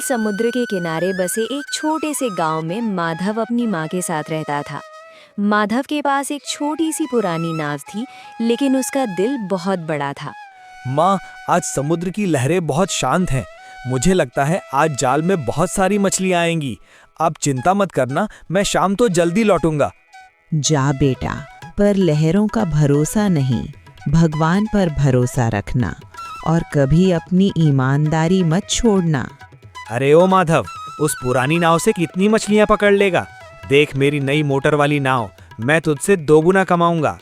समुद्र के किनारे बसे एक छोटे से गांव में माधव अपनी माँ के साथ रहता था। माधव के पास एक छोटी सी पुरानी नाव थी, लेकिन उसका दिल बहुत बड़ा था। माँ, आज समुद्र की लहरें बहुत शांत हैं। मुझे लगता है आज जाल में बहुत सारी मछलियाँ आएंगी। आप चिंता मत करना, मैं शाम तो जल्दी लौटूंगा। जा बेटा, पर लहरों का भरोसा नहीं, भगवान पर भरोसा रखना और कभी अपनी ईमानदारी मत छोड़ना। अरे ओ माधव, उस पुरानी नाव से कितनी मछलियाँ पकड़ लेगा? देख मेरी नई मोटर वाली नाव, मैं तुझसे दोगुना कमाऊंगा।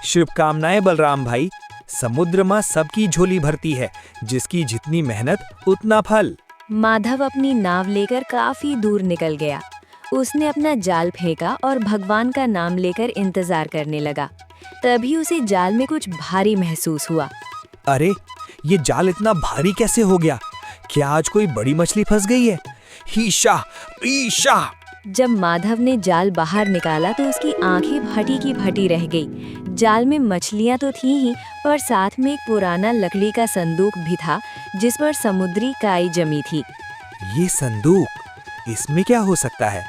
शुभकामनाएं बलराम भाई। समुद्र माँ सबकी झोली भरती है, जिसकी जितनी मेहनत उतना फल। माधव अपनी नाव लेकर काफी दूर निकल गया। उसने अपना जाल फेंका और भगवान का नाम लेकर इंतजार करने लगा। तभी उसे जाल में कुछ भारी महसूस हुआ। अरे, ये जाल इतना भारी कैसे हो गया? क्या आज कोई बड़ी मछली फंस गई है? ईशा, ईशा! जब माधव ने जाल बाहर निकाला तो उसकी आंखें फटी की फटी रह गई। जाल में मछलियां तो थी ही, पर साथ में एक पुराना लकड़ी का संदूक भी था, जिस पर समुद्री काई जमी थी। ये संदूक, इसमें क्या हो सकता है?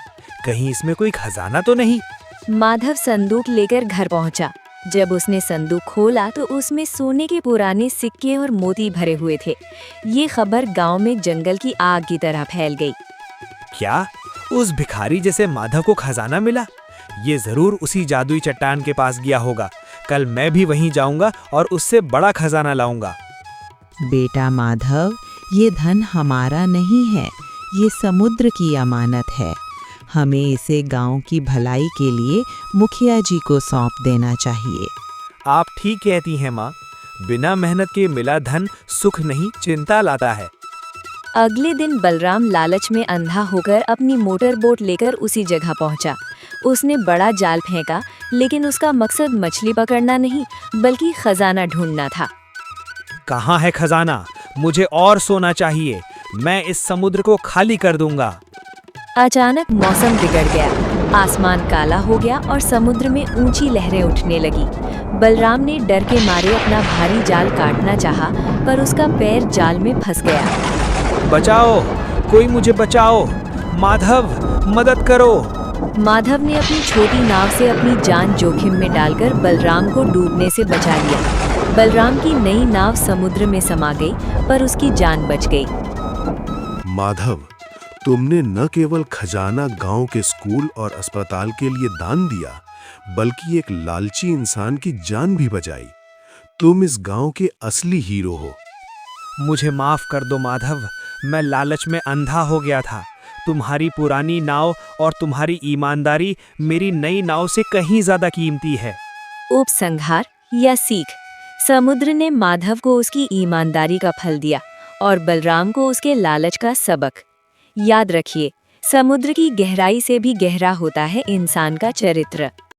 कहीं इसमें कोई खजाना तो नहीं? माधव संदूक लेकर घर पहुंचा। जब उसने संदूक खोला तो उसमें सोने के पुराने सिक्के और मोती भरे हुए थे। ये खबर गांव में जंगल की आग की तरह फैल गई। क्या उस भिखारी जैसे माधव को खजाना मिला? ये जरूर उसी जादुई चट्टान के पास गया होगा। कल मैं भी वहीं जाऊंगा और उससे बड़ा खजाना लाऊंगा। बेटा माधव, ये धन हमारा नहीं है, ये समुद्र की अमानत है। हमें इसे गांव की भलाई के लिए मुखिया जी को सौंप देना चाहिए। आप ठीक कहती हैं माँ। बिना मेहनत के मिला धन सुख नहीं, चिंता लाता है। अगले दिन बलराम लालच में अंधा होकर अपनी मोटर बोट लेकर उसी जगह पहुंचा। उसने बड़ा जाल फेंका, लेकिन उसका मकसद मछली पकड़ना नहीं, बल्कि खजाना ढूंढना था। कहाँ है खजाना? मुझे और सोना चाहिए। मैं इस समुद्र को खाली कर दूंगा। अचानक मौसम बिगड़ गया। आसमान काला हो गया और समुद्र में ऊंची लहरें उठने लगी। बलराम ने डर के मारे अपना भारी जाल काटना चाहा, पर उसका पैर जाल में फंस गया। बचाओ, कोई मुझे बचाओ! माधव, मदद करो! माधव ने अपनी छोटी नाव से अपनी जान जोखिम में डालकर बलराम को डूबने से बचा लिया। बलराम की नई नाव समुद्र में समा गई, पर उसकी जान बच गई। माधव, तुमने न केवल खजाना गांव के स्कूल और अस्पताल के लिए दान दिया, बल्कि एक लालची इंसान की जान भी बचाई। तुम इस गांव के असली हीरो हो। मुझे माफ कर दो माधव, मैं लालच में अंधा हो गया था। तुम्हारी पुरानी नाव और तुम्हारी ईमानदारी मेरी नई नाव से कहीं ज्यादा कीमती है। उपसंहार या सीख। समुद्र ने माधव को उसकी ईमानदारी का फल दिया और बलराम को उसके लालच का सबक। याद रखिए, समुद्र की गहराई से भी गहरा होता है इंसान का चरित्र।